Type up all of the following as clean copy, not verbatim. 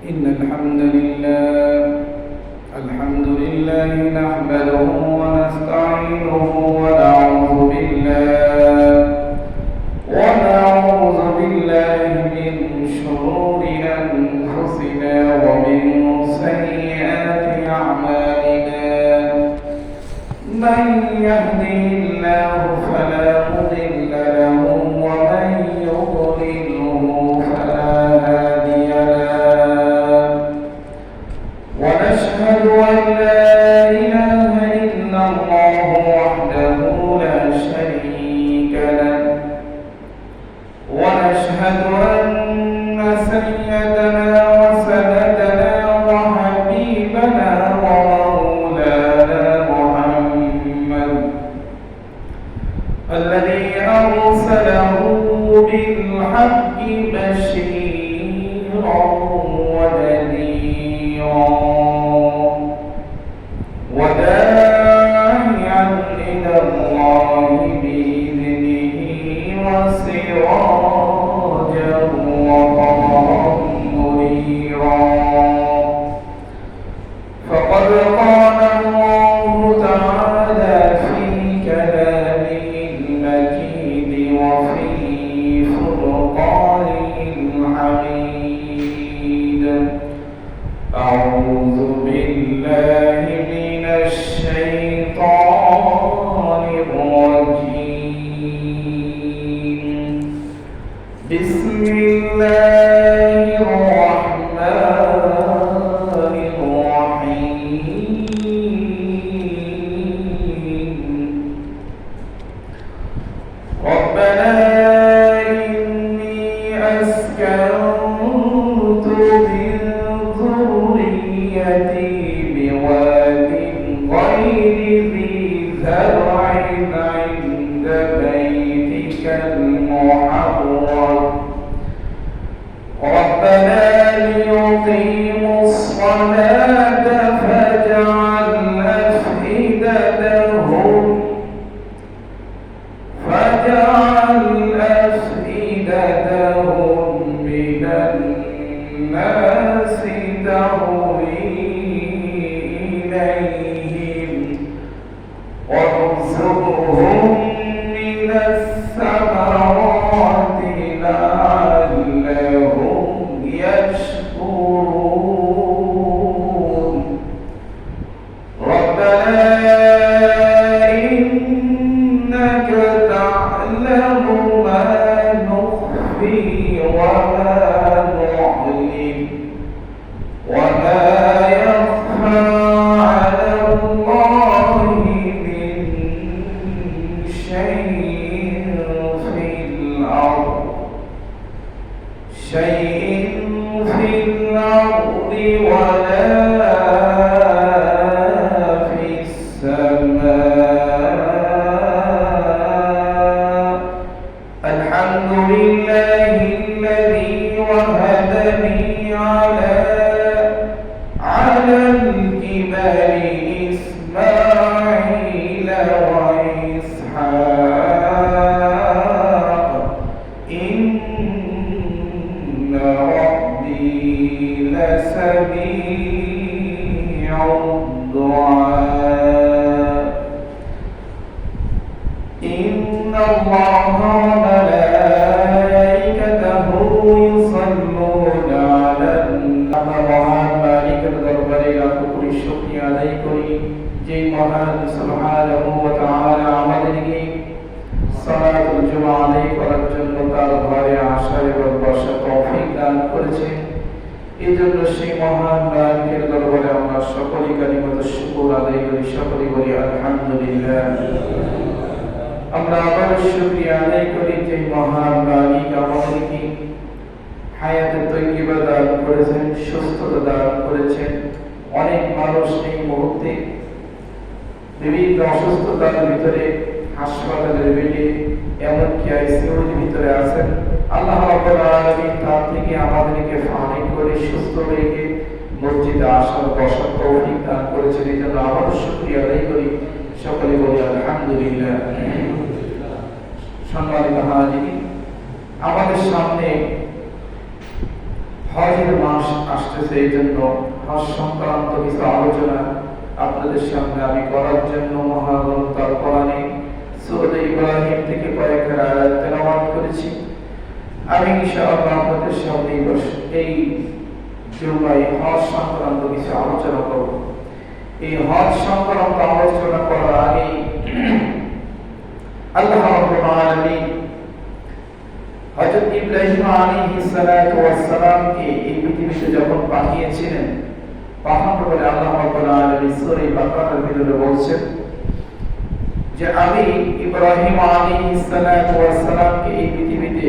إن الحمد لله نحمده ونستعينه ونعوذ بالله من شرور أنفسنا ومن سيئات أعمالنا من يهده الله فلا مضل له ومن يضلله فلا هادي له ونشهد أن لا إله إلا الله وحده لا شريك له ونشهد أن سيدنا وسندنا وحبيبنا ومولانا محمد الذي أرسله بالحق بشيرا ونذيرا وداعيا إلى الله بإذنه وسراجا وقمرا منيرا فقد قال الله تعالى في كلامه المجيد وفي فرقانه الحميد أعوذ بالله من الشيطان الرجيم بسم الله الرحمن الرحيم ربنا إني أسكنت من ذريتي بواد غير ذي زرع عند بيتك المحرم ربنا ليقيموا الصلاة فاجعل أفئدتهم من الناس تهوي إليهم وارزقهم من الثمرات لعلهم يشكرون ربنا إنك تعلم ما نخفي وما نعلن وما يخفى على الله من شيء في الأرض ولا في السماء الحمد لله الذي وهبني على الكبر إسماعيل وإسحاق إن ربي لسميع الدعاء إن الله وملائكته يصلون على মালিকের দরবারে লাখ কোটি শুকরিয়া আদায় করি যে মহান সুবহানাহু ওয়া তাআলা আমাদেরকে সালাতুল জুমা আদায় করার জন্য তার ঘরে আসার এবং বসার তৌফিক দান করেছেন এই জন্য সেই মহান মালিকের দরবারে আমরা সকলেই কালিমাত শুকর আদায় করি সকলেই বলি আলহামদুলিল্লাহ আমরা আবার শুকরিয়া আদায় করি যে মহান মালিক আমাদেরকে হায়াতে তৈয়বা দান করেছেন সুস্থতা দান করেছেন অনেক মানুষ এই মুহূর্তে বিভিন্ন অসুস্থতার ভিতরে হাসপাতালের বেডে এমনকি আইসিইউর ভিতরে আছেন আল্লাহ রাব্বুল আলামিন তার থেকে আমাদেরকে ফানি করে সুস্থ রেখে মসজিদে আসার বসার তৌফিক দান করেছেন এই জন্য আবার শুকরিয়া আদায় করি সকলে বলি আলহামদুলিল্লাহ সম্মানিত হাজিরিন আমাদের সামনে হজের মাস আসতেছে, এই জন্য হজ সংক্রান্ত কিছু আলোচনা আপনাদের সামনে আমি করার জন্য মহাগ্রন্থ আল কোরআনে সূরা ইব্রাহিম থেকে কয়েকটা আয়াত তেলাওয়াত করেছি। আমি ইনশাআল্লাহ আপনাদের সামনে এই জুমায় হজ সংক্রান্ত কিছু আলোচনা করব। এই হজ সংক্রান্ত আলোচনা করার আগে আল্লাহ রাব্বুল আলামিন হযরত ইব্রাহিম আলাইহিস সালাতু ওয়াস সালামকে এই পৃথিবীতে যখন পাঠিয়েছিলেন, পাঠানোর পরে আল্লাহ রাব্বুল আলামিন সূরা বাকারার ভিতরে বলছেন যে আমি ইব্রাহিম আলাইহিস সালাতু ওয়াস সালামকে এই পৃথিবীতে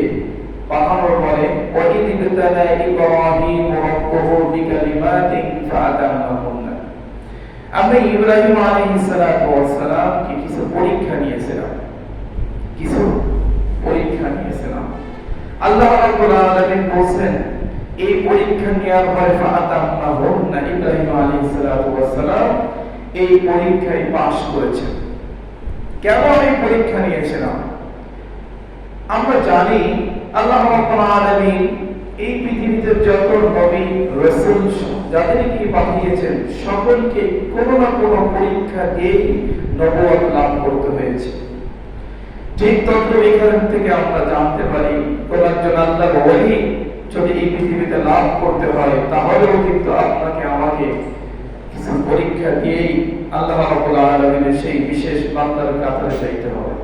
পাঠানোর পরে ওয়াইদ বিতালা ইব্রাহিম রাব্বুহু বিকালিমাতিন ফাআতামনাহুন্না, আমি ইব্রাহিম আলাইহিস সালাতু ওয়াস সালামকে কিছু পরীক্ষা নিয়েছিলাম। আল্লাহ রাব্বুল আলামিন বলেন এই পরীক্ষা নেওয়ার পরে ফাআতামনাহুন্না, ইব্রাহিম আলাইহিস সালাতু ওয়াস সালাম এই পরীক্ষায় পাশ করেছেন। কেন এই পরীক্ষা নিয়েছিলাম? আমরা জানি আল্লাহ রাব্বুল আলামিন এই পৃথিবীতে যত নবী রাসূল যাদেরকে পাঠিয়েছেন সকলকে কোনো না কোনো পরীক্ষা দিয়ে নবুয়ত লাভ করতে হয়েছে। ঠিক তত এখান থেকে আমরা জানতে পারি কোন একজন আল্লাহর ওলি যদি এই পৃথিবীতে লাভ করতে হয় তাহলেও কিন্তু আপনাকে আমাকে কিছু পরীক্ষা দিয়েই আল্লাহ রাব্বুল আলামিনের সেই বিশেষ বান্দার কাতারে যাইতে হবে।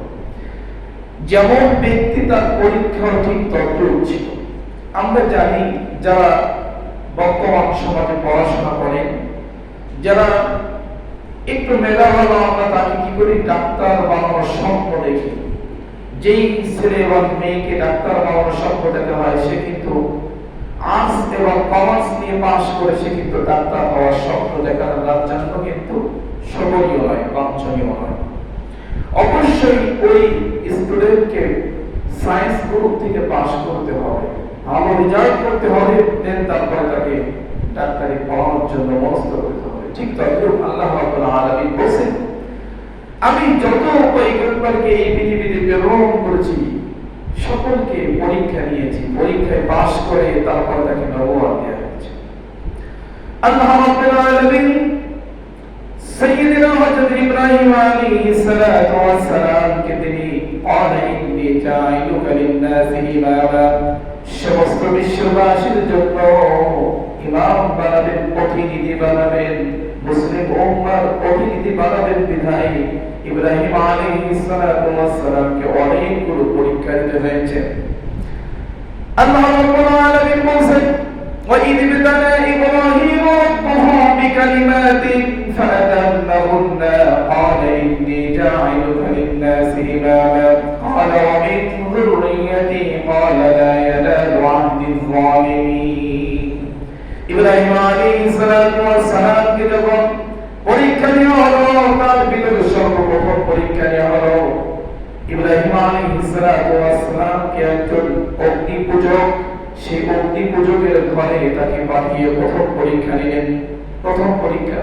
যেমন ব্যক্তি তার পরীক্ষা ঠিক তত ছিল। আমরা জানি যারা বর্তমান সমাজে পড়াশোনা করেন, যারা একটু মেধাবী, আমরা তাকে কি করি ডাক্তার বানানোর স্বপ্ন দেখি। যেই ছেলে এবং মেয়েকে ডাক্তার বানানোর স্বপ্ন দেখা হয় সে কিন্তু আর্টস এবং কমার্স নিয়ে পাশ করে সে কিন্তু ডাক্তার হওয়ার স্বপ্ন দেখার জন্য কিন্তু সবলীয় নয়, বাঞ্ছনীয় নয়। অবশ্যই ওই স্টুডেন্টকে সায়েন্স গ্রুপ থেকে পাশ করতে হবে, ভালো রেজাল্ট করতে হবে, দেন তারপরে তাকে ডাক্তারি পড়ানোর জন্য মনস্থ করতে হবে। ঠিক তদ্রূপ আল্লাহ রাব্বুল আলামিন বলেন আমি যত পয়গম্বরকে এই পৃথিবীতে প্রেরণ করেছি সকলকে পরীক্ষা নিয়েছি, পরীক্ষায় পাশ করে তারপর তাকে নবুয়ত দেওয়া হয়েছে। আল্লাহ রাব্বুল আলামিন সাইয়্যিদনা হযরত ইব্রাহিম আলাইহিস সালাতু ওয়াস সালাম কে তিনি আলাইহি জাইলুকা লিন-নাসি ইমামা, সমস্ত বিশ্ববাসীর জন্য ইমাম বানাবেন, প্রতিনিধি বানাবেন, মুসলিম উম্মাহর প্রতিনিধি বানাবেন বিধায় ইব্রাহিম আলাইহিস সালাতু ওয়াস সালামকে অনেকগুলো পরীক্ষা দিতে হয়েছে। আল্লাহ রাব্বুল আলামিন বলেন وَإِذِ ابْتَلَى إِبْرَاهِيمَ رَبُّهُ بِكَلِمَاتٍ فَأَتَمَّهُنَّ قَالَ إِنِّي جَاعِلُكَ لِلنَّاسِ إِمَامًا قَالَ وَمِنْ ذُرِّيَّتِي قَالَ لَا يَنَالُ عَهْدِي الظَّالِمِينَ। ইব্রাহিম আলাইহিস সালাতু ওয়াস সালামকে যখন পরীক্ষা নেওয়া হলো, তার ভিতরে সর্বপ্রথম পরীক্ষা নেওয়া হলো ইব্রাহিম আলাইহিস সালাতু ওয়াস সালামকে একজন অগ্নি পূজক, সেই অগ্নি পূজকের ঘরে তাকে পাঠিয়ে প্রথম পরীক্ষা নিলেন। প্রথম পরীক্ষা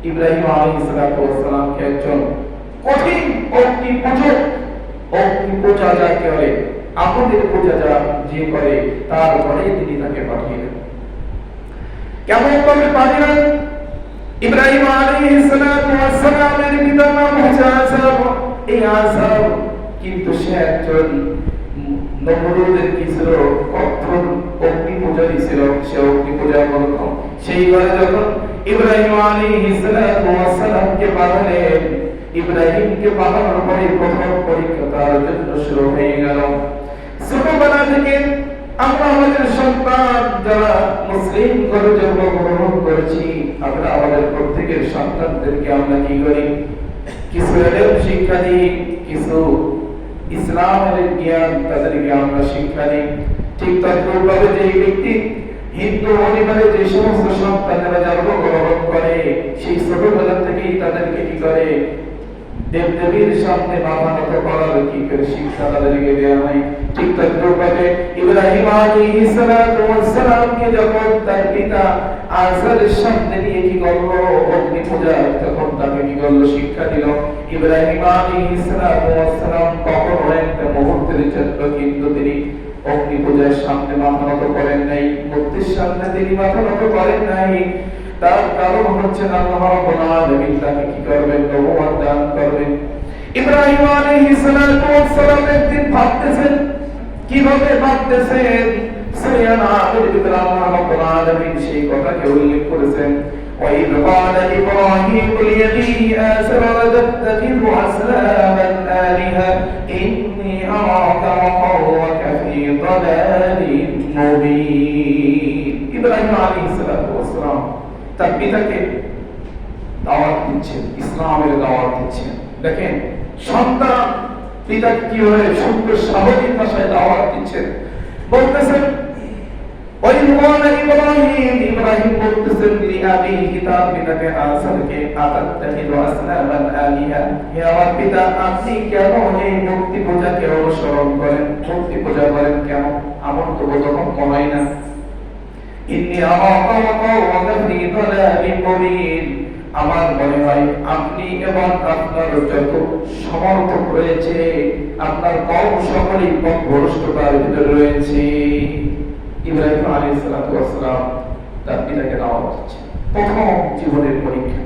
ইব্রাহিম আলাইহিস সালাতু ওয়াস সালামকে একজন কঠিন অগ্নি পূজক, অগ্নি পূজা যাকে বলে আমাদের পূজা যে করে তার ঘরে তিনি তাকে পাঠিয়েলেন। কেমন ভাবে পাঠিয়েলেন? ইব্রাহিম আলাইহিস সালাতু ওয়াস সালামের পিতার নাম হচ্ছে আযর। এই আযর কিন্তু সে একজন নমরুদের কি ছিল, কঠোর অগ্নি পূজারী ছিল, সে অগ্নি পূজা করত। সেই ঘরে যখন ইব্রাহিম আলাইহিস সালাতু ওয়াস সালামকে পাঠালেন, ইব্রাহিমকে পাঠানোর পরে প্রথম পরীক্ষা তার জন্য শুরু হয়ে গেল। ছোটবেলা থেকে আমরা আমাদের সন্তান যারা মুসলিম ঘরে জন্মগ্রহণ করেছি, আমরা আমাদের প্রত্যেকের সন্তানদেরকে আমরা কি করি, কিছু এলেম শিক্ষা দিই, কিছু ইসলামের জ্ঞান তাদেরকে আমরা শিক্ষা দিই। ঠিক তদ্রূপভাবে যে ব্যক্তি হিন্দু পরিবারে যে সমস্ত সন্তানেরা জন্মগ্রহণ করে সেই ছোটবেলা থেকেই তাদেরকে কি করে দেবদেবীর সামনে মাথা নত করার কি করে শিক্ষা তাদেরকে দেওয়া হয়। ঠিক তদ্রূপভাবে ইব্রাহিম আলাইহিস সালাতু ওয়াস সালামকে যখন তার পিতা আযরের সামনে নিয়ে কি করলো অগ্নি পূজা, তখন তাকে কি করলো শিক্ষা দিল। ইব্রাহিম আলাইহিস সালাতু ওয়াস সালাম কখনো একটা মুহূর্তের জন্য কিন্তু তিনি অগ্নি পূজার সামনে মাথা নত করেন নাই, মূর্তির সামনে তিনি মাথা নত করেন নাই। তার কারণ হচ্ছে আল্লাহ রাব্বুল আলামিন তাকে কি করবেন? নবুয়ত দান করবেন। ইব্রাহিম আলাইহিস সালাতু ওয়াস সালাম একদিন ভাবতেছেন, কিভাবে ভাবতেছেন? সূরা নাহলের ভিতরে আল্লাহ রাব্বুল আলামিন সেই কথাকে উল্লেখ করেছেন, وَإِذْ قَالَ إِبْرَاهِيمُ لِأَبِيهِ آزَرَ أَتَتَّخِذُ أَصْنَامًا آلِهَةً إِنِّي أَرَاكَ وَقَوْمَكَ فِي ضَلَالٍ مُبِينٍ। ইব্রাহিম আলাইহিস সালাতু ওয়াস সালাম তার পিতাকে দাওয়াত দিচ্ছেন, ইসলামের দাওয়াত দিচ্ছেন। দেখেন সন্তান পিতাকে কিভাবে সুন্দর স্বাভাবিক ভাষায় দাওয়াত দিচ্ছেন। বলতেছেন ইব্রাহিম বলতেছেন লিআবিহি, তার পিতাকে আসারকে, আতাত্তাখিযু আসনামান আলিহা, হে আমার পিতা আপনি কেন এই মূর্তি পূজাকে অনুসরণ করেন, মূর্তি পূজা করেন কেন? আমার তো বোধহয় হয় না। ইন্নী আরাকা ওয়া কওমাকা ফী দালালিন মুবিন, আমার মনে হয় আপনি এবং আপনার যত সমর্থক রয়েছে আপনার কওম সকলেই পথভ্রষ্টতার ভিতরে রয়েছে। ইব্রাহিম আলাইহিস সালাতু ওয়াস সালাম তার পিতাকে দাওয়াত দিচ্ছেন, প্রথম জীবনের পরীক্ষা।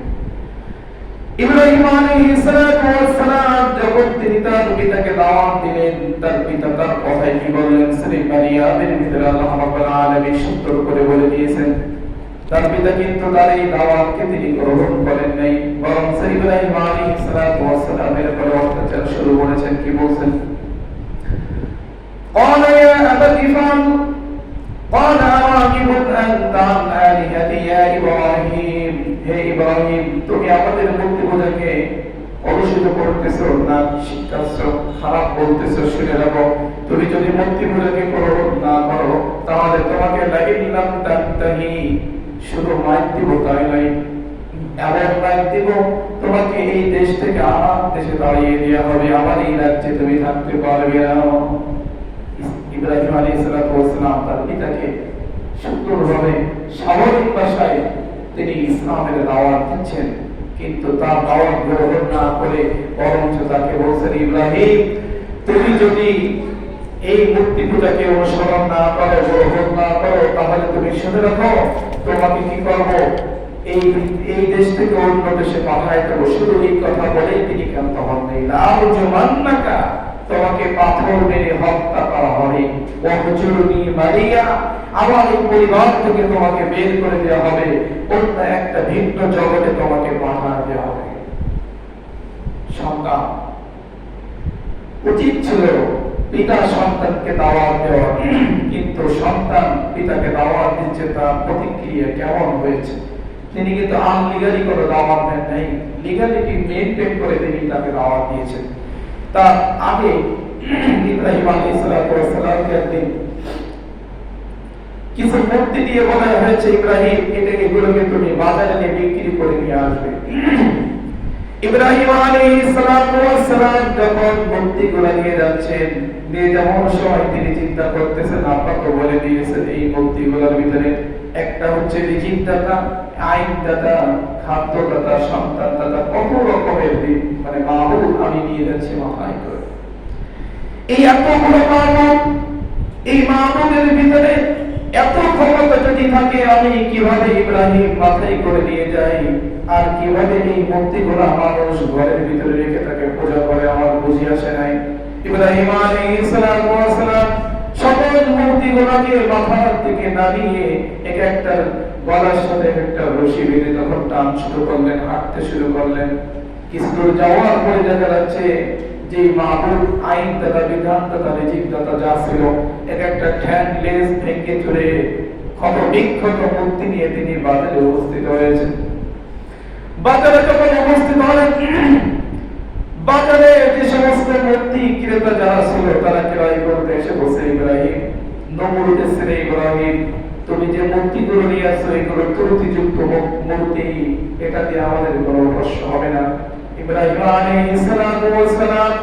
ইব্রাহিম আলাইহিস সালাতু ওয়াস সালাম যখন তিনি তার পিতাকে দাওয়াত দিলেন, তার পিতা তার কথায় কি বললেন? সূরা মারিয়ামের ভিতরে আল্লাহ রাব্বুল আলামিন সুন্দর করে বলে দিয়েছেন। তার পিতা কিন্তু তার এই দাওয়াতকে তিনি গ্রহণ করেন নাই, বরং ইব্রাহিম আলাইহিস সালাতু ওয়াস সালামের উপর অত্যাচার শুরু করেছেন। কি বলছেন? قال يا أبت افعل قال أراغب أنت عن آلهتي يا إبراهيم, হে ইব্রাহিম তুমি আমাদের মূর্তি পূজাকে অনুষ্ঠিত করতেছো না শিখাচ্ছ, খারাপ বলতেছো, শুনে রাখো। তুমি যদি মূর্তি পূজাকে না করো তাহলে তোমাকে লাইল্লাম তান্তাহি, শুধু মাইর দিব তাই নয়, এমন মাইর দিব তোমাকে এই দেশ থেকে আমার দেশে দাঁড়িয়ে দেওয়া হবে, আমার এই রাজ্যে তুমি থাকতে পারবে না। ইব্রাহিম আলাইহিস সালাতু ওয়াস সালাম তার পিতাকে সুন্দরভাবে স্বাভাবিক ভাষায় তিনি ইসলামের দাওয়াত দিচ্ছেন, কিন্তু তার দাওয়াত গ্রহণ না করে বরঞ্চ তাকে বলছেন, ইব্রাহিম তুমি যদি এই মূর্তি পূজাকে অনুসরণ না করো, গ্রহণ না করো, তাহলে তুমি শুনে রাখো তোমাকে কি করব? এই দেশ থেকে অন্য দেশে পাঠাই দেবো। শুধু এই কথা বলেই তিনি ক্ষান্ত হন নাই। লাউজুমান্নাকা, তোমাকে পাথর মেরে হত্যা করা হবে। ওয়াহজুরনি মারিয়া, আমার এই পরিবার থেকে তোমাকে বের করে দেওয়া হবে, অন্য একটা ভিন্ন জগতে তোমাকে পাঠিয়ে দেওয়া হবে। সন্তান উচিত ছিল পিতা সন্তানকে দাওয়াত দেওয়া, কিন্তু সন্তান পিতাকে দাওয়াত দিচ্ছে, তার প্রতিক্রিয়া কেমন হয়েছে? তিনি কিন্তু আনলিগালি করে দাওয়াত দেন নাই, লিগালিটি মেইনটেইন করে তিনি তাকে দাওয়াত দিয়েছেন। তার আগে ইব্রাহিম আলাইহিস সালাতু ওয়াস সালামকে একদিন কিছু মূর্তি দিয়ে বলা হয়েছে, ইব্রাহিম এগুলোকে তুমি বাজারে নিয়ে বিক্রি করে নিয়ে আসবে। ইব্রাহিম আলাইহিস সালাতু ওয়াস সালাম যখন মূর্তিগুলো নিয়ে যাচ্ছেন, নিয়ে যাওয়ার সময় তিনি চিন্তা করতেছেন, আল্লাহ তো বলে দিয়েছেন এই মূর্তিগুলোর ভিতরে একটা হচ্ছে রিজিকদাতা, আইনদাতা, খাদ্যদাতা, সন্তানদাতা, কত রকমের মানে মাবুদ আমি নিয়ে যাচ্ছি মাথায় করে। এই এতগুলো মাবুদ, এই মাবুদের ভিতরে এত ক্ষমতা যদি থাকে, আমি কিভাবে ইব্রাহিম মাথায় করে নিয়ে যাই, আর কিভাবে এই মূর্তিগুলো মানুষ ঘরের ভিতরে রেখে তাকে পূজা করে, আমার বুঝি আসে নাই। ইব্রাহিম আলাইহিস সালাতু ওয়াস সালাম সকল মূর্তিগুলোকে মাথার থেকে নামিয়ে এক একটা গলার সাথে একটা রশি বেঁধে তখন টান শুরু করলেন, হাঁটতে শুরু করলেন। কিছু দূর যাওয়ার পরে দেখা যাচ্ছে যে মাবুদ, আইনদাতা, বিধানদাতা, রিজিকদাতা যা ছিল, এক একটা ঠ্যাং লেজ ভেঙে চলে ক্ষত বিক্ষত মূর্তি নিয়ে তিনি বাজারে উপস্থিত হয়েছেন। বাজারে যখন উপস্থিত হলেন, বাজারে যে সমস্ত মূর্তি ক্রেতা যারা ছিল তারা ক্রয় করতে এসে বসে, ইব্রাহিম নমরুদের ছেলে ইব্রাহিম, তুমি যে মূর্তিগুলো নিয়ে আসছো এগুলো ত্রুটিযুক্ত মূর্তি, এটাতে আমাদের কোনো প্রশ্ন হবে না। ইব্রাহিম আলাইহিস সালাতু ওয়াস সালাম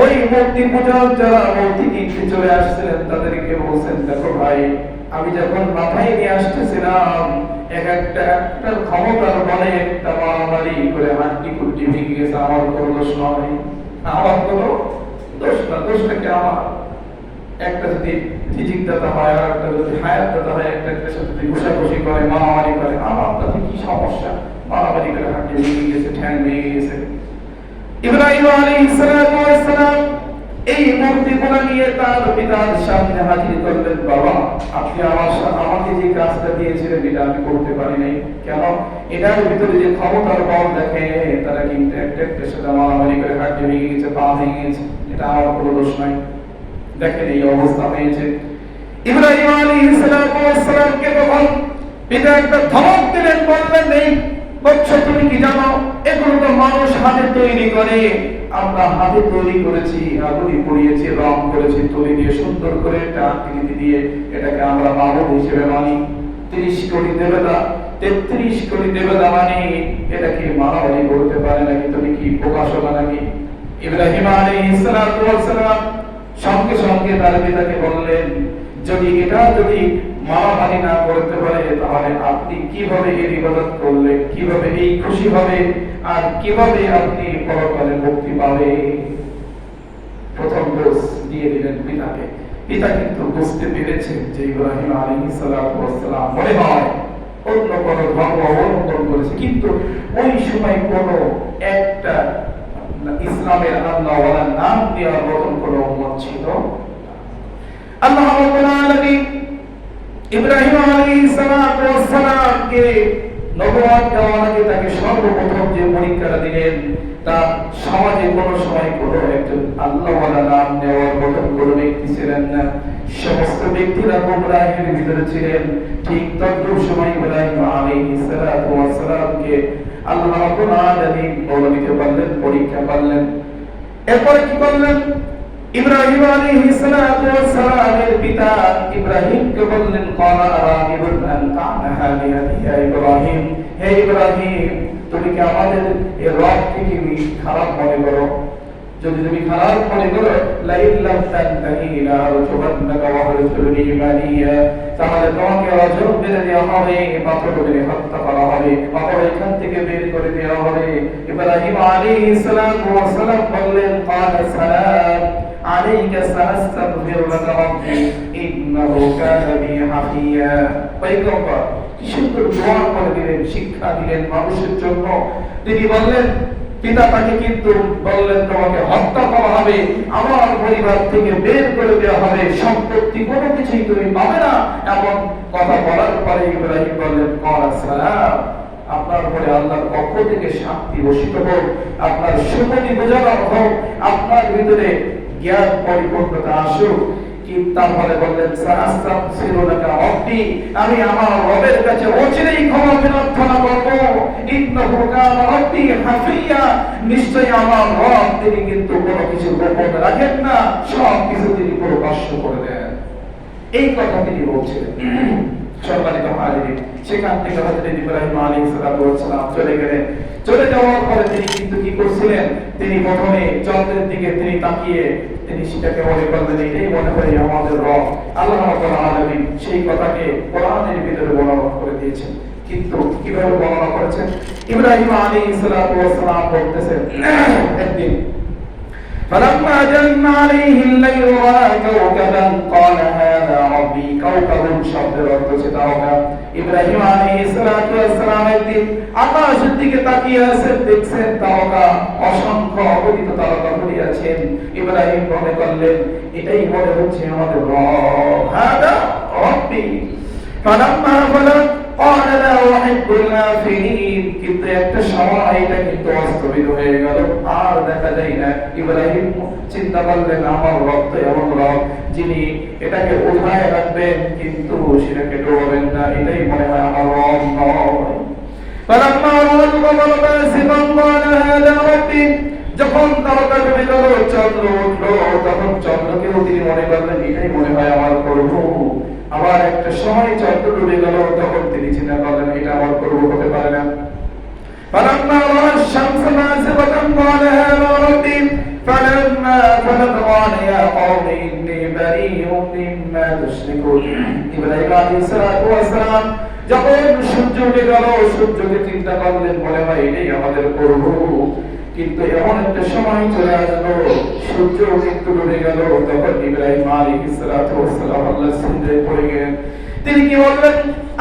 ওই মূর্তি পূজক যারা মূর্তি কিনতে চলে আসছিলেন তাদেরকে বলছেন, দেখো ভাই, আমি যখন মাথায় নিয়ে আসতেছিলাম এক একটা ক্ষমতার বলে একটা মারামারি করে হাড্ডি কুড্ডি ভেঙে গেছে, আমার কোনো দোষ নয়, আমার কোনো দোষ না, দোষটা কি আমার? একটা যদি রিজিক দাতা হয় আর একটা যদি হায়াত দাতা হয়, একটা একটা সাথে যদি ঘুষাঘুষি করে, মারামারি করে, আমার তাতে কি সমস্যা? মারামারি করে হাঁটি ভেঙে গেছে, ঠ্যাং ভেঙে গেছে। ইব্রাহিম আলাইহিস সালাম এই মূর্তিগুলো নিয়ে তার পিতার সামনে হাজির করলেন। বাবা, আপনি আমাকে যে কাজটা দিয়েছিলেন এটা আমি করতে পারি নাই কেন? এটার ভিতরে যে ক্ষমতার বল দেখে, তারা কিন্তু একটা একটা সাথে মারামারি করে হাঁটি ভেঙে গেছে, পা ভেঙে গেছে, এটা আমার কোনো দোষ নাই। দেখেন এই অবস্থা হয়েছে। ইব্রাহিম আলাইহিস সালামকে তখন পিতা একটা ধমক দিলেন, বললেন, এই বৎস তুমি কি জানো এগুলো তো মানুষ হাতে তৈরি করে, আমরা হাতে তৈরি করেছি, আগুনে পড়িয়েছি, রং করেছি, তুলি দিয়ে সুন্দর করে একটা আকৃতি দিয়ে এটাকে আমরা মাবুদ হিসেবে মানি। 30 কোটি দেবতা, 33 কোটি দেবতা মানি, এটাকে মানাবাড়ি করতে পারে নাকি? তুমি কি প্রকাশনা নাকি? ইব্রাহিম আলাইহিস সালাম সঙ্গে সঙ্গে তার পিতাকে বললেন, যদি মারামারি না করতে পারে তাহলে আপনি কিভাবে এর ইবাদত করলেন, কিভাবে এই খুশি হবে, আর কিভাবে আপনি পরকালে মুক্তি পাবে? প্রথম দোষ দিয়ে দিলেন পিতাকে। পিতা কিন্তু বুঝতে পেরেছেন যে ইব্রাহিম আলাইহিস সালাম মনে হয় অন্য কোনো ধর্ম অবলম্বন করেছে, কিন্তু ওই সময় কোনো একটা ইসলামের আল্লাহওয়ালার নাম দেওয়ার মতন কোনো উম্মত ছিল। আল্লাহ রাব্বুল আলামিন ইব্রাহিম আলাইহিস সালামকে নবুয়ত দেওয়ার আগে তাকে সর্বপ্রথম যে পরীক্ষাটা দিলেন, তা সমাজে কোনো সময় কোনো একজন আল্লাহওয়ালা নাম নেওয়ার মতন কোনো ব্যক্তি ছিলেন না। সমস্ত ব্যক্তিরা গোমরাহের ভিতরে ছিলেন। ঠিক তদ্রূপ সময় ইব্রাহিম আলাইহিস সালামকে আল্লাহ রাব্বুল আলামিন বলতে পারলেন, পরীক্ষা করলেন। এরপরে কি করলেন? ইব্রাহিম আলাইহিস সালামের পিতা ইব্রাহিমকে বললেন, ক্বালা আরাগিবুন আনতা আন আলিহাতি ইয়া ইব্রাহিম, হে ইব্রাহিম, তুমি কি আমাদের এই রবকে কি খারাপ মনে করো? যদি তুমি খারাপ মনে করো, লাইন লাম তানতাহি লা রজুবান্নাকা ওয়া রজুলনি মানিয়া, তাহলে তোমাকে রজম মেরে দেওয়া হবে, পাথর মেরে হত্যা করা হবে, অথবা এখান থেকে বের করে দেওয়া হবে। ইব্রাহিম আলাইহিস সালাম বললেন, ক্বালা সালাম আলাইকা সানাস্তাগফিরু লাকা রাব্বি ইন্নাহু কানা বি হাফিয়া। পয়গম্বর কি সুন্দর দোয়া করে দিলেন, শিক্ষা দিলেন মানুষের জন্য। তিনি বললেন, পিতা তাকে কিন্তু বললেন, তোমাকে হত্যা করা হবে, আমার পরিবার থেকে বের করে দেওয়া হবে, সম্পত্তি কোনো কিছুই তুমি পাবে না। এমন কথা বলার পরে ইব্রাহিম বললেন, ক্বালা সালাম, আপনার উপরে আল্লাহর পক্ষ থেকে শান্তি বর্ষিত হোক, আপনার সুমতি বোঝানো হোক, আপনার ভিতরে জ্ঞান পরিপূর্ণতা আসুক। তারপরে বললেন, আমি আমার রবের কাছে অচিরেই ক্ষমা প্রার্থনা করব, ইন্নাহু কানা রাব্বি হাফিয়া, নিশ্চয়ই আমার রব তিনি কিন্তু কোনো কিছু গোপন রাখেন না, সব কিছু তিনি প্রকাশ করে দেন। এই কথা তিনি বলছিলেন। সম্মানিত হাজিরিন, সেখান থেকে হযরত ইব্রাহিম আলাইহিস সালাম চলে গেলেন। চলে যাওয়ার পরে তিনি কিন্তু কি করছিলেন? তিনি প্রথমে চন্দ্রের দিকে তিনি তাকিয়ে তিনি সেটাকে মনে করলেন, এটাই মনে হয় আমাদের রব। আল্লাহ রাব্বুল আলামিন সেই কথাকে কোরআনের ভিতরে বর্ণনা করে দিয়েছেন। কিন্তু কিভাবে বর্ণনা করেছেন? ইব্রাহিম আলাইহিস সালাম বলতেছেন, একদিন فلما جن عليه الليل رأى كوكبا قال هذا ربي। كوكب শব্দের অর্থ হচ্ছে তারকা। ইব্রাহিম আলাইহিস সালাম একদিন আকাশের দিকে তাকিয়ে আছেন, দেখছেন তারকা, অসংখ্য অগণিত তারকা পড়ে আছেন। ইব্রাহিম মনে করলেন, এটাই মনে হচ্ছে আমাদের রব, হাদা রব্বি। ফালাম্মা ফালাক قال لا أحب الآفلين। কিন্তু একটা সময় এটা কিন্তু বাস্তবিত হয়ে গেল, আর দেখা যায় না। ইব্রাহিম চিন্তা করলেন, আমার রব তো এমন রব যিনি এটাকে উঠায় রাখবেন কিন্তু সেটাকে ডোবাবেন না, এটাই মনে হয় আমার রব নয়। فلما رأى القمر بازغا قال هذا ربي। যখন তারকা ডুবে গেল, চন্দ্র উঠলো, তখন চন্দ্রকেও তিনি মনে করলেন, এটাই মনে হয় আমার প্রভু। আবার একটা সময় চন্দ্র ডুবে গেল, তখন তিনি চিন্তা করলেন, এটা আমার প্রভু হতে পারে না। فلما رأى الشمس بازغة قال هذا ربي فلما أفلت قال يا قوم إني بريء مما تشركون। ইব্রাহিম আলাইহিস সালাম যখন সূর্য উঠে গেল, সূর্যকে চিন্তা করলেন, মনে হয় এটাই আমাদের প্রভু। কিন্তু এমন একটা সময় চলে আসলো, সূর্য কিন্তু ডুবে গেল, তখন ইব্রাহিম আলাইহিস সালাতু ওয়াস সালাম আল্লাহর সিজদায় পড়ে গেলেন। তিনি কি বললেন?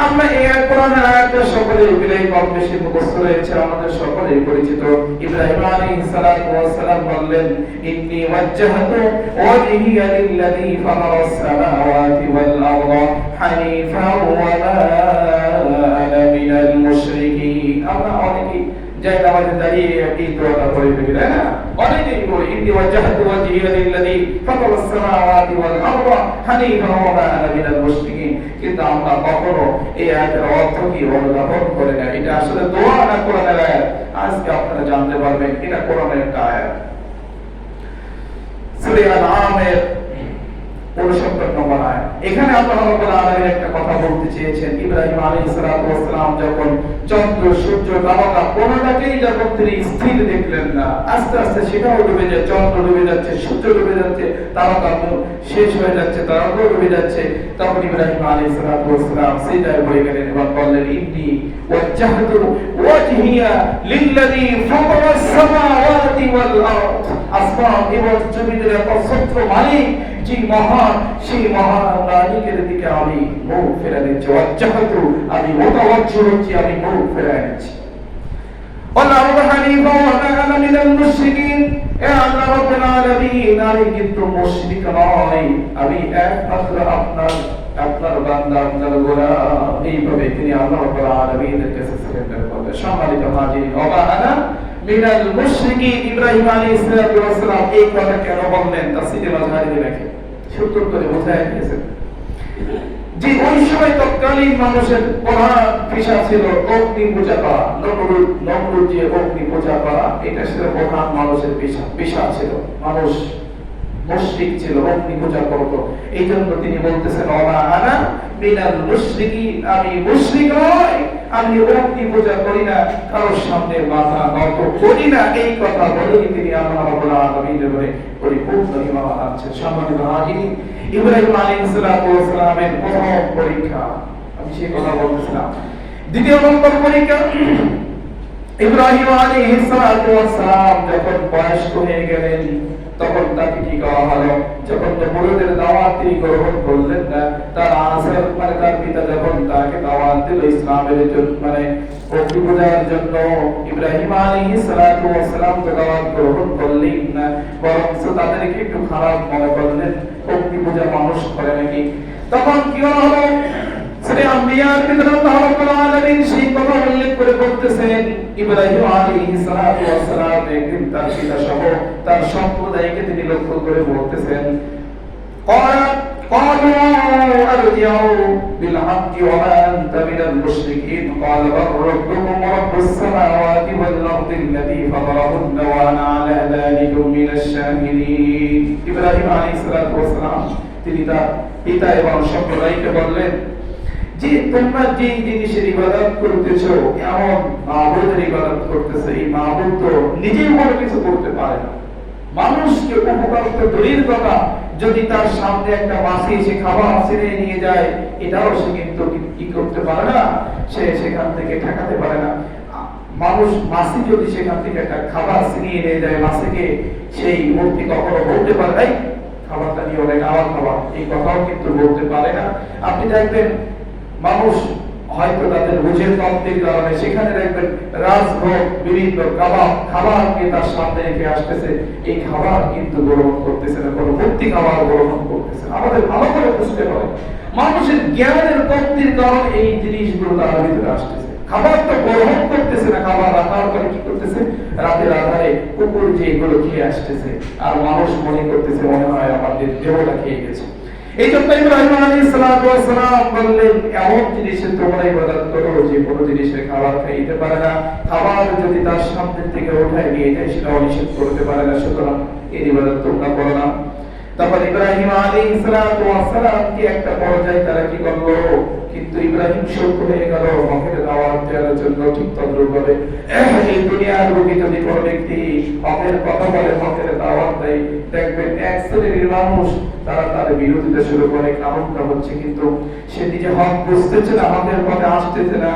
আমরা এই কোরআনের আয়াতটা সকলেই মিলে কম বেশি মুখস্থ রয়েছে, আমাদের সকলেই পরিচিত। ইব্রাহিম আলাইহিস সালাতু ওয়াস সালাম বললেন, ইন্নী ওয়াজ্জাহতু ওয়াজহিয়া লিল্লাযী ফাতারাস সামাওয়াতি ওয়াল আরদা হানিফাও ওয়া মা আনা মিনাল মুশরিকিন। আমরা অনেকেই যাই নামাজে দাঁড়িয়ে এই দোয়াটা পড়ে ফেলি, তাই না? অনেকেই বলি, ইন্নী ওয়াজ্জাহতু ওয়াজহিয়া লিল্লাযী ফাতারাস সামাওয়াতি ওয়াল আরদা হানিফাও ওয়া মা আনা মিনাল মুশরিকিন। কিন্তু আমরা কখনো এই আয়াতের অর্থ কি অনুধাবন করে না। এটা আসলে দোয়া না কোরআনের আয়াত। আজকে আপনারা জানতে পারবেন এটা কোরআনের একটা আয়াত। সূরা আল-আনআমের ৬৯ নম্বর আয়াত। এখানে আল্লাহ রাব্বুল আলামিন একটা কথা বলতে চেয়েছেন। ইব্রাহিম আলাইহিস সালাতু ওয়াস সালাম যখন চন্দ্র, সূর্য, তারকা কোনটাকেই যখন তিনি স্থির দেখলেন না, আস্তে আস্তে সেটাও ডুবে যায়, চন্দ্র ডুবে যাচ্ছে, সূর্য ডুবে যাচ্ছে, তারকা শেষ হয়ে যাচ্ছে, তারকাও ডুবে যাচ্ছে, তখন ইব্রাহিম আলাইহিস সালাতু ওয়াস সালাম সিজদায় পড়ে গেলেন এবং বললেন, ইন্নী ওয়াজ্জাহতু ওয়াজহিয়া লিল্লাযী ফাতারাস সামাওয়াতি ওয়াল আরদ। আসমান এবং জমিনের একচ্ছত্র মালিক যে মহান, সেই মহান মালিকের দিকে আমি মুখ ফেরাই নিচ্ছি। ওয়াজ্জাহতু, আমি মুতাওয়াজ্জিহ হচ্ছি, আমি মুখ ফেরাই নিচ্ছি। আল্লাহু হানিফা ওয়া মা আনা মিনাল মুশরিকিন। এ আল্লাহ রাব্বুল আলামিন, আমি কিন্তু মুশরিক নই, আমি একমাত্র আপনার বান্দা, আপনার গোলাম। এইভাবে তিনি আল্লাহ রাব্বুল আলামিনের কাছে সারেন্ডার করলেন। সম্মানিত হাজিরিন, ওয়া মা আনা মিনাল মুশরিকিন। ইব্রাহিম আলাইহিস সালাতু ওয়াস সালাম এই কথা কেন বললেন? তাফসীরে মাযহারি লেখেন, সুন্দর করে বোঝায় দিয়েছেন যে ওই সময় তৎকালীন মানুষের প্রধান পেশা ছিল অগ্নি পূজা করা। নমরুদ যে অগ্নি পূজা করা, এটা ছিল প্রধান মানুষের পেশা ছিল। মানুষ মুশরিক ছিল, অগ্নি পূজা করত। এই জন্য তিনি বলতেছেন, ওয়া আনা মিনাল মুশরিকিন, আমি মুশরিক নই, আমি অগ্নি পূজা করি না, কারোর সামনে মাথা নত করি না। এই কথা বলেই তিনি আল্লাহ রাব্বুল আলামিনের উপরে পরিপূর্ণ ঈমান আনছেন। সম্মানিত হাজিরিন, ইব্রাহিম আলাইহিস সালাতু ওয়াস সালামের প্রথম পরীক্ষা, আমি সেই কথা বলতেছিলাম। দ্বিতীয় নম্বর পরীক্ষা, ইব্রাহিম আলাইহিস সালাতু ওয়াস সালাম যখন বয়স্ক হয়ে গেলেন, তখন তাকে কি করা হলো? যখন নবুয়তের দাওয়াত তিনি গ্রহণ করলেন না, তার আসার তার পিতা যখন তাকে দাওয়াত দিল ইসলামের জন্য, অগ্নি পূজার জন্য, ইব্রাহিম আলাইহিস সালাতু ওয়াস সালাম তো দাওয়াত গ্রহণ করলেন না, বরং তাদেরকে একটু খারাপ মনে করলেন, অগ্নি পূজা মানুষ করে নাকি। তখন কি হলো? সূরা আম্বিয়ার ভিতরে আল্লাহ রাব্বুল আলামিন সেই কথা উল্লেখ করে বলতেছেন, ইব্রাহিম আলাইহিস সালাতু ওয়াস সালাম একদিন তার পিতা সহ তার সম্প্রদায়কে তিনি লক্ষ্য করে বলতেছেন, قالوا أرجعوا بالحق وما أنت من المشركين قال بل ربكم رب السماوات والأرض الذي فطرهن وأنا على ذلك من الشاهدين। ইব্রাহিম আলাইহিস সালাতু ওয়াস সালাম তিনি তার পিতা এবং সম্প্রদায়কে বললেন যে তোমরা যে জিনিসের ইবাদত করতেছো, এমন মাবুদের ইবাদত করতেছো, এই মাবুদ তো নিজেই কোনো কিছু করতে পারে না, মানুষকে উপকার তো দূরের কথা, যদি তার সামনে একটা মাছি এসে খাবার ছিনিয়ে নিয়ে যায়, এটাও সে কিন্তু কি করতে পারে না, সে সেখান থেকে ঠেকাতে পারে না। মানুষ মাছি যদি সেখান থেকে একটা খাবার ছিনিয়ে নিয়ে যায়, মাছিকে সেই মূর্তি কখনো বলতে পারে এই খাবারটা নিয়ে অনেক আমার খাবার, এই কথাও কিন্তু বলতে পারে না। আপনি দেখবেন মানুষ হয়তো তাদের বুঝের তত্ত্বের কারণে সেখানে দেখবেন রাজভোগ বিভিন্ন খাবারকে তার সামনে রেখে আসতেছে, এই খাবার কিন্তু গ্রহণ করতেছে না, কোনো মুক্তি খাবার গ্রহণ করতেছে না। আমাদের ভালো করে বুঝতে হবে, মানুষের জ্ঞানের তত্ত্বের কারণে এই জিনিসগুলো তার ভিতরে আসতেছে। খাবার তো গ্রহণ করতেছে না, খাবার রাখার পরে কি করতেছে, রাতের আধারে কুকুর যে এগুলো খেয়ে আসতেছে, আর মানুষ মনে করতেছে মনে হয় আমাদের দেহটা খেয়ে গেছে। এই জন্য ইব্রাহিম আলাইহিস সালাতু ওয়াস সালাম বললেন, এমন জিনিসের তোমরা ইবাদত করো যে কোনো জিনিসের খাবার খাইতে পারে না, খাবার যদি তার সামনে থেকে উঠায় নিয়ে যায় সেটা নিষেধ করতে পারে না, সুতরাং এই ইবাদত তোমরা করো না। তখন ইব্রাহিম আলাইহিস সালাতু ওয়াস সালাম কি একটা পর্যায়ে তারা কি করলো, কিন্তু ইব্রাহিম সত্য হয়ে গেল, মুখের দাওয়াত গেল জন্য ঠিক তদ্রূপ ভাবে এই দুনিয়ার বুকে যদি কোনো ব্যক্তি হকের কথা বলে, হকের দাওয়াত দেয়, দেখবেন এক শ্রেণীর মানুষ তারা তার বিরোধিতা শুরু করে। কারণটা হচ্ছে কিন্তু সে নিজে হক বুঝতেছে না, হকের পথে আসতেছে না,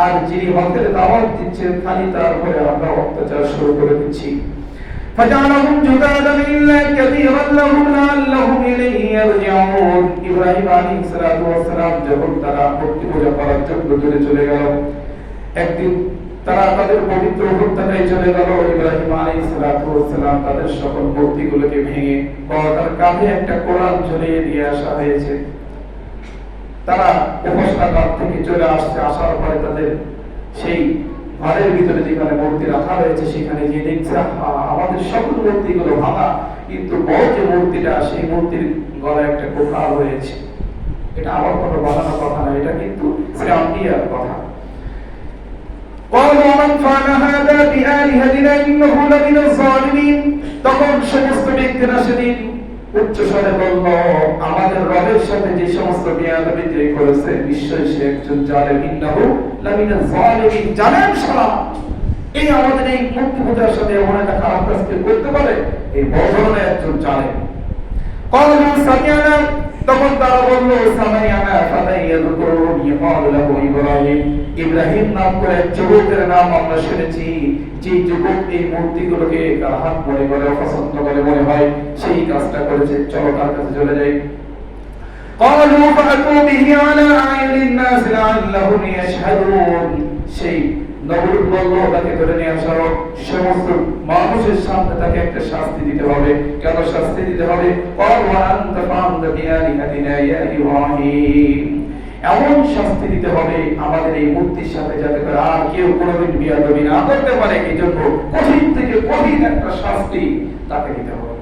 আর যিনি হকের দাওয়াত দিচ্ছেন খালি তার উপরে আমরা অত্যাচার শুরু করে দিচ্ছি। فجعلهم جذاذا إلا كثيرا لهم لعلهم إليه يرجعون। ইব্রাহিম আলাইহিস সালাতু ওয়াস সালাম যখন তারা মূর্তি পূজা করার জন্য দূরে চলে গেল, একদিন তারা তাদের পবিত্র উপত্যকায় চলে গেল। ইব্রাহিম আলাইহিস সালাতু ওয়াস সালাম তাদের সকল মূর্তিগুলোকে ভেঙে তার কাঁধে একটা কোরআন ঝুলিয়ে দিয়ে আসা হয়েছে। তারা উপাসনাগার থেকে চলে আসছে, আসার পরে তাদের সেই ঘরের ভিতরে যেখানে মূর্তি রাখা হয়েছে সেখানে গিয়ে দেখছে আমাদের সকল মূর্তিগুলো ভাঙা, কিন্তু বড় যে মূর্তিটা সেই মূর্তির গলায় একটা কোঠার হয়েছে। এটা আমার কোনো বানানো কথা না, এটা কিন্তু শ্রীআম্বিয়ার কথা। قالوا من فعل هذا بآلهتنا إنه لمن الظالمين। তখন সমস্ত ব্যক্তিরা সেদিন উচ্চ স্বরে বলল, আমাদের রবের সাথে যে সমস্ত বেয়াদবি করেছে নিশ্চয়ই সে একজন জালেম। ইন্নাহু লামিনা যালিমিন। জালেম শালা এই আমাদের এই মূর্তি পূজার সাথে এমন একটা খারাপ কাজ করতে পারে, এই বড় ধরনের একজন জালেম। ক্বালু সামি'না। তখন তারা বলল সামি'না ফাতাইয়াযকুরুন ইউকালু লাহু ইব্রাহিম। ইব্রাহিম নাম করে এক যুবকের নাম আমরা শুনেছি, যে যুবক এই মূর্তিগুলোকে কাহাত মনে করে, পছন্দ করে মনে হয় সেই কাজটা করেছে। চলো তার কাছে চলে যাই। ক্বালু ফাতু বিহি আলা আইনিন নাস লাআল্লাহুম ইয়াশহাদুন। সেই নবুয়ত বলল তাকে ধরে নিয়ে আসো, সমস্ত মানুষের সামনে তাকে একটা শাস্তি দিতে হবে। কেন শাস্তি দিতে হবে? ক্বালু আনতা ফা'আলতা বিআলিহাতিনা ইয়া ইব্রাহিম। এমন শাস্তি দিতে হবে আমাদের এই মূর্তির সাথে, যাতে করে আর কেউ কোনোদিন বিয়াদবি না করতে পারে। এই জন্য কঠিন থেকে কঠিন একটা শাস্তি তাকে দিতে হবে।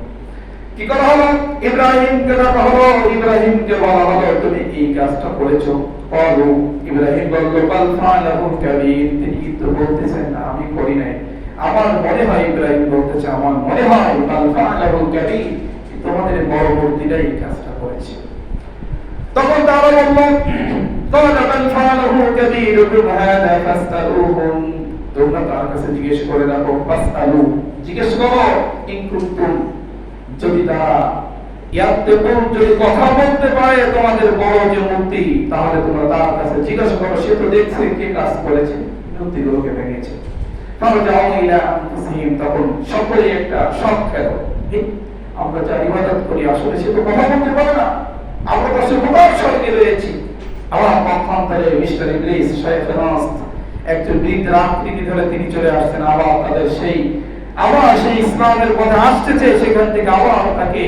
কি করা হলো? ইব্রাহিমকে ডাকা হলো। ইব্রাহিমকে বলা হলো তুমি এই কাজটা করেছো। ক্বালু ইব্রাহিম বলল বাল ফা'আলাহু কাবীর। তিনি কিন্তু বলতেছেন না আমি করি নাই, আমার মনে হয়, ইব্রাহিম বলতেছে আমার মনে হয় বাল ফা'আলাহু কাবীর, তোমাদের বড় মূর্তিটাই এই কাজটা করেছে। তখন তারা বলল ক্বালা বাল ফা'আলাহু কাবীরুহুম হাযা ফাসআলুহুম। তোমরা তার কাছে জিজ্ঞেস করে দেখো, ফাসআলু জিজ্ঞেস করো, ইন কুনতুম যদি তারা যদি কথা বলতে পারে তোমাদের বড় যে মূর্তি, তাহলে তোমরা তার কাছে জিজ্ঞাসা করো, সে তো দেখছে কে কাজ করেছে, মূর্তিগুলোকে ভেঙেছে। তখন সকলে একটা শখ খেল, আমরা যা ইবাদত করি আসলে সে তো কথা বলতে পারে না, আমরা তো সে প্রকাশ স্বর্গে রয়েছি। আবার পক্ষান্তরে মিস্টার ইবলিস শয়তান একজন বৃদ্ধ আকৃতি ধরে তিনি চলে আসছেন। আবার তাদের সেই ইসলামের পথে আসতেছে, সেখান থেকে আবার তাকে